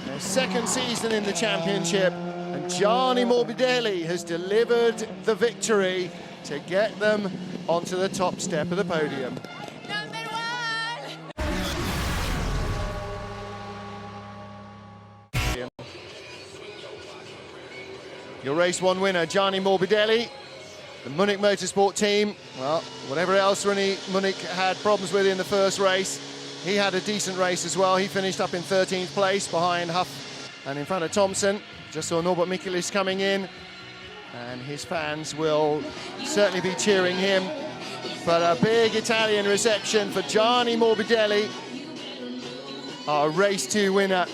Their second season in the championship, and Gianni Morbidelli has delivered the victory to get them onto the top step of the podium. Your race 1 winner, Gianni Morbidelli. The Munich Motorsport team, well, whatever else Munich had problems with in the first race, he had a decent race as well. He finished up in 13th place behind Huff and in front of Thompson. Just saw Norbert Michaelis coming in, and his fans will certainly be cheering him. But a big Italian reception for Gianni Morbidelli, our race 2 winner.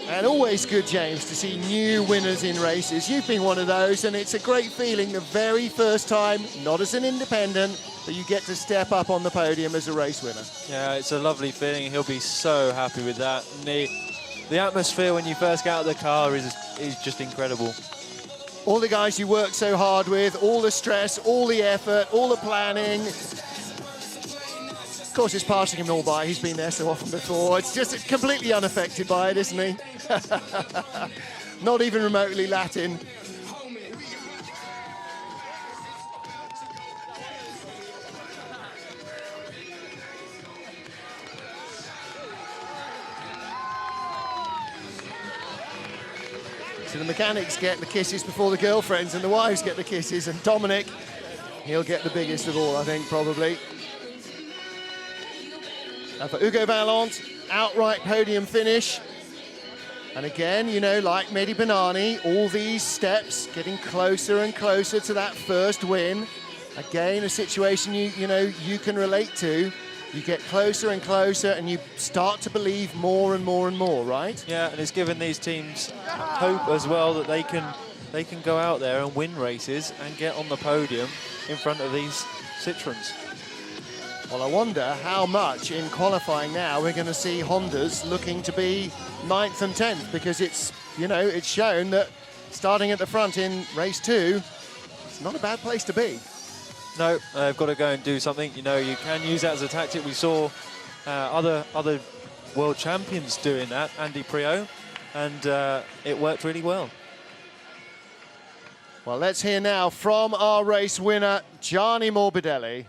And always good, James, to see new winners in races. You've been one of those, and it's a great feeling the very first time, not as an independent, but you get to step up on the podium as a race winner. Yeah, it's a lovely feeling. He'll be so happy with that. And the atmosphere when you first get out of the car is just incredible. All the guys you work so hard with, all the stress, all the effort, all the planning. Of course, it's passing him all by. He's been there so often before. It's just completely unaffected by it, isn't he? Not even remotely Latin. So the mechanics get the kisses before the girlfriends, and the wives get the kisses, and Dominic, he'll get the biggest of all, I think, probably. And for Hugo Vallant, outright podium finish. And again, you know, like Mehdi Benani, all these steps getting closer and closer to that first win. Again, a situation you know you can relate to. You get closer and closer, and you start to believe more and more and more, right? Yeah, and it's given these teams hope as well that they can go out there and win races and get on the podium in front of these Citroens. Well, I wonder how much in qualifying now we're going to see Hondas looking to be 9th and 10th, because it's, you know, it's shown that starting at the front in race 2, it's not a bad place to be. No, they've got to go and do something. You know, you can use that as a tactic. We saw other world champions doing that, Andy Priaulx, and it worked really well. Well, let's hear now from our race winner, Gianni Morbidelli.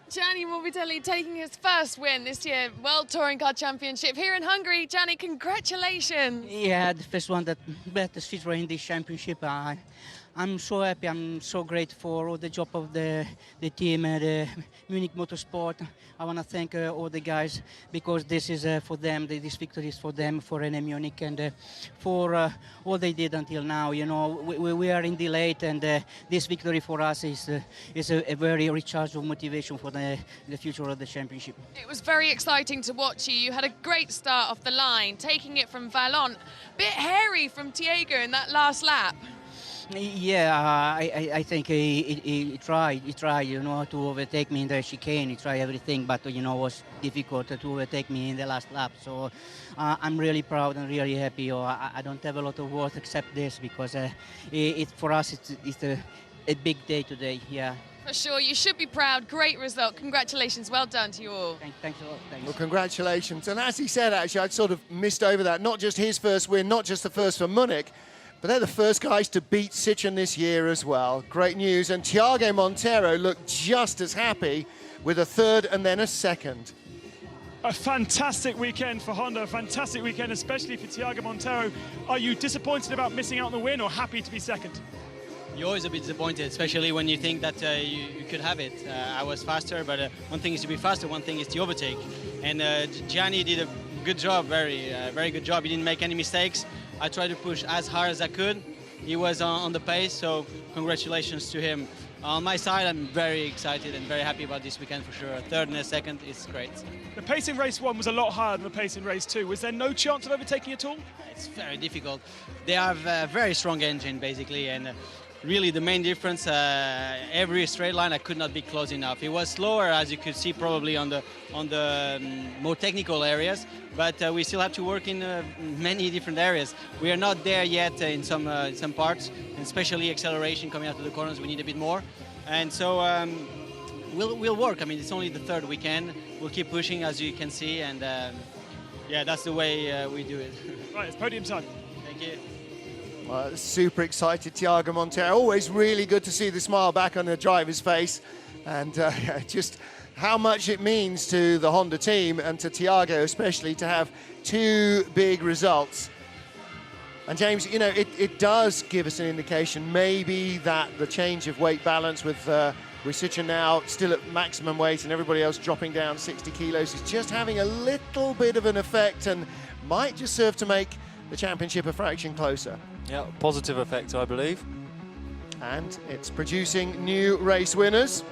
Gianni Morbidelli taking his first win this year, World Touring Car Championship here in Hungary. Gianni, congratulations. Yeah, the first one that bet the Citroën in this championship. I'm so happy, I'm so grateful for all the job of the team, the Munich Motorsport. I want to thank all the guys, because this is for them, this victory is for them, for René Munich, and for all they did until now. You know, we are in delay, and this victory for us is a very recharge of motivation for the future of the championship. It was very exciting to watch you. You had a great start off the line, taking it from Vallant. Bit hairy from Thiago in that last lap. Yeah, I think he tried, you know, to overtake me in the chicane. He tried everything, but, you know, it was difficult to overtake me in the last lap. So I'm really proud and really happy. I don't have a lot of words except this, because for us it's a big day today, yeah. For sure, you should be proud. Great result. Congratulations. Well done to you all. Thanks a lot. Thanks. Well, congratulations. And as he said, actually, I'd sort of missed over that. Not just his first win, not just the first for Munich, But they're the first guys to beat Sitchin this year as well. Great news. And Thiago Monteiro looked just as happy with a third and then a second. A fantastic weekend for Honda, a fantastic weekend, especially for Thiago Monteiro. Are you disappointed about missing out on the win or happy to be second? You're always a bit disappointed, especially when you think that you could have it. I was faster, but one thing is to be faster, one thing is to overtake. And Gianni did a good job, very good job. He didn't make any mistakes. I tried to push as hard as I could. He was on the pace, so congratulations to him. On my side, I'm very excited and very happy about this weekend for sure. A third and a second is great. The pace in race 1 was a lot higher than the pace in race 2. Was there no chance of overtaking at all? It's very difficult. They have a very strong engine, basically, and really the main difference, every straight line I could not be close enough. It was slower, as you could see probably on the more technical areas, but we still have to work in many different areas. We are not there yet in some parts, and especially acceleration coming out of the corners, we need a bit more. And so we'll work. I mean, it's only the third weekend. We'll keep pushing, as you can see, and yeah, that's the way we do it. Right, it's podium time. Thank you. Super excited, Thiago Monteiro. Always really good to see the smile back on the driver's face, and just how much it means to the Honda team and to Thiago especially to have two big results. And James, you know, it does give us an indication maybe that the change of weight balance with Sitchin now still at maximum weight and everybody else dropping down 60 kilos is just having a little bit of an effect and might just serve to make the championship a fraction closer. Yeah, positive effect, I believe. And it's producing new race winners.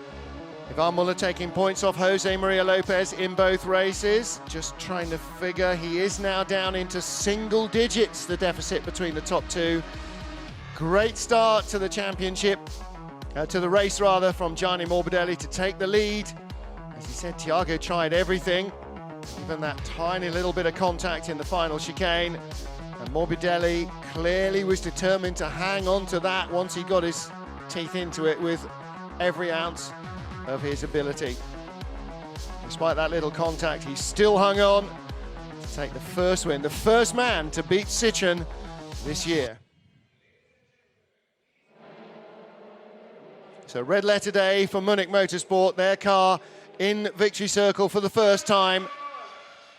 Ivan Muller taking points off Jose Maria Lopez in both races. Just trying to figure, he is now down into single digits, the deficit between the top two. Great start to the championship, to the race rather, from Gianni Morbidelli to take the lead. As he said, Thiago tried everything, even that tiny little bit of contact in the final chicane. And Morbidelli clearly was determined to hang on to that once he got his teeth into it with every ounce of his ability. Despite that little contact, he still hung on to take the first win, the first man to beat Sitchin this year. So red letter day for Munich Motorsport, their car in victory circle for the first time.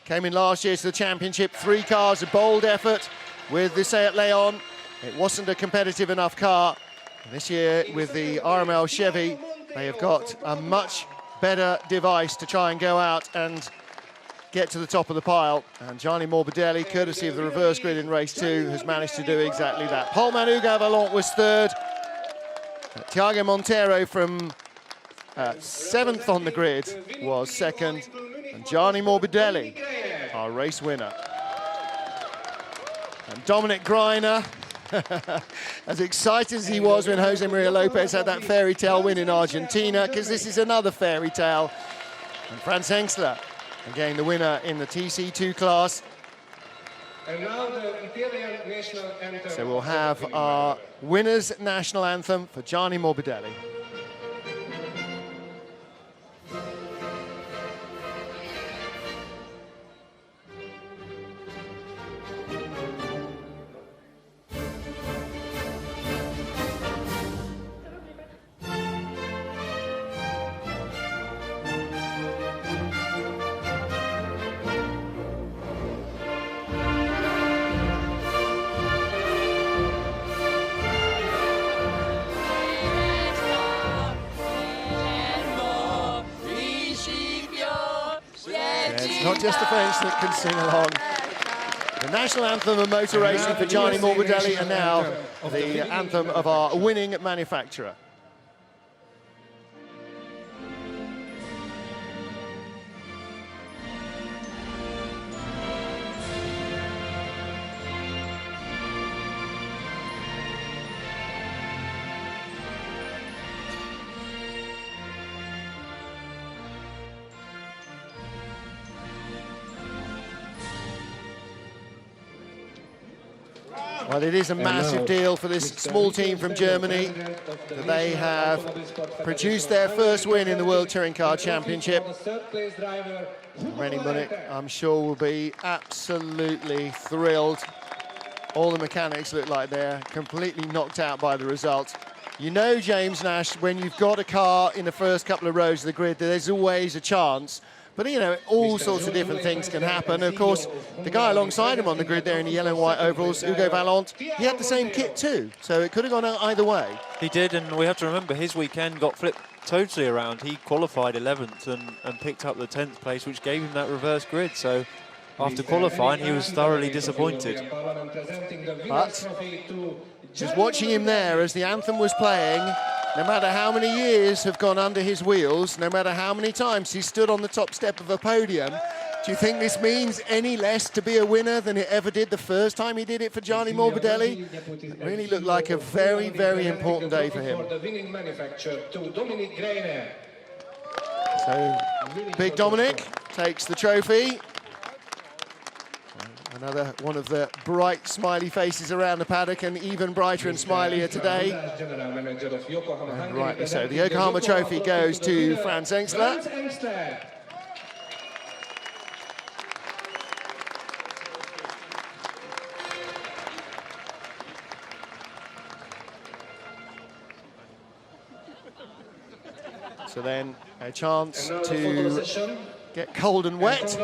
Came in last year to the championship, 3 cars, a bold effort with the Seat Leon. It wasn't a competitive enough car. And this year with the RML Chevy, they have got a much better device to try and go out and get to the top of the pile. And Gianni Morbidelli, courtesy of the reverse grid in race 2, has managed to do exactly that. Paul Manuga Vallant was third. Thiago Monteiro from 7th on the grid was second. And Gianni Morbidelli, our race winner. And Dominic Greiner, as excited as he was when Jose Maria Lopez had that fairy tale win in Argentina, because this is another fairy tale. And Franz Hengstler, again the winner in the TC2 class. And now the Italian national anthem. So we'll have our winner's national anthem for Gianni Morbidelli. Not just the French that can sing along. The national anthem of motor racing for Gianni Morbidelli, and now the anthem of our winning manufacturer. Well, it is a massive deal for this small team from Germany that they have produced their first win in the World Touring Car Championship. Rennie Munich, I'm sure, will be absolutely thrilled All the mechanics look like they're completely knocked out by the result. You know, James Nash, when you've got a car in the first couple of rows of the grid, there's always a chance. But, you know, all sorts of different things can happen. Of course, the guy alongside him on the grid there in the yellow and white overalls, Hugo Vallant, he had the same kit too. So it could have gone either way. He did, and we have to remember his weekend got flipped totally around. He qualified 11th and picked up the 10th place, which gave him that reverse grid. So after qualifying, he was thoroughly disappointed. But just watching him there as the anthem was playing, no matter how many years have gone under his wheels, no matter how many times he stood on the top step of a podium, do you think this means any less to be a winner than it ever did the first time he did it for Gianni Morbidelli? It really looked like a very, very important day for him. So, Big Dominic takes the trophy. Another one of the bright, smiley faces around the paddock, and even brighter and smilier today. And rightly so. The Yokohama Trophy goes to Franz Engstler. So then a chance to get cold and wet,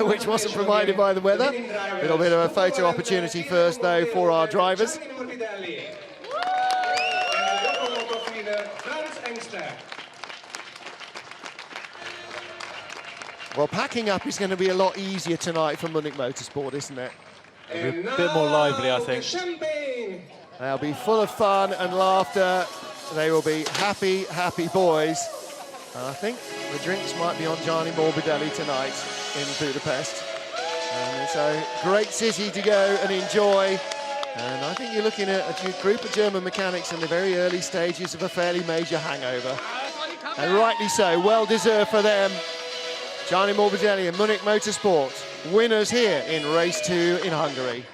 which wasn't provided by the weather. A little bit of a photo opportunity first, though, for our drivers. Well, packing up is going to be a lot easier tonight for Munich Motorsport, isn't it? A bit more lively, I think. They'll be full of fun and laughter. They will be happy, happy boys. I think the drinks might be on Gianni Morbidelli tonight in Budapest. And it's a great city to go and enjoy. And I think you're looking at a group of German mechanics in the very early stages of a fairly major hangover. And rightly so, well deserved for them. Gianni Morbidelli and Munich Motorsport, winners here in race 2 in Hungary.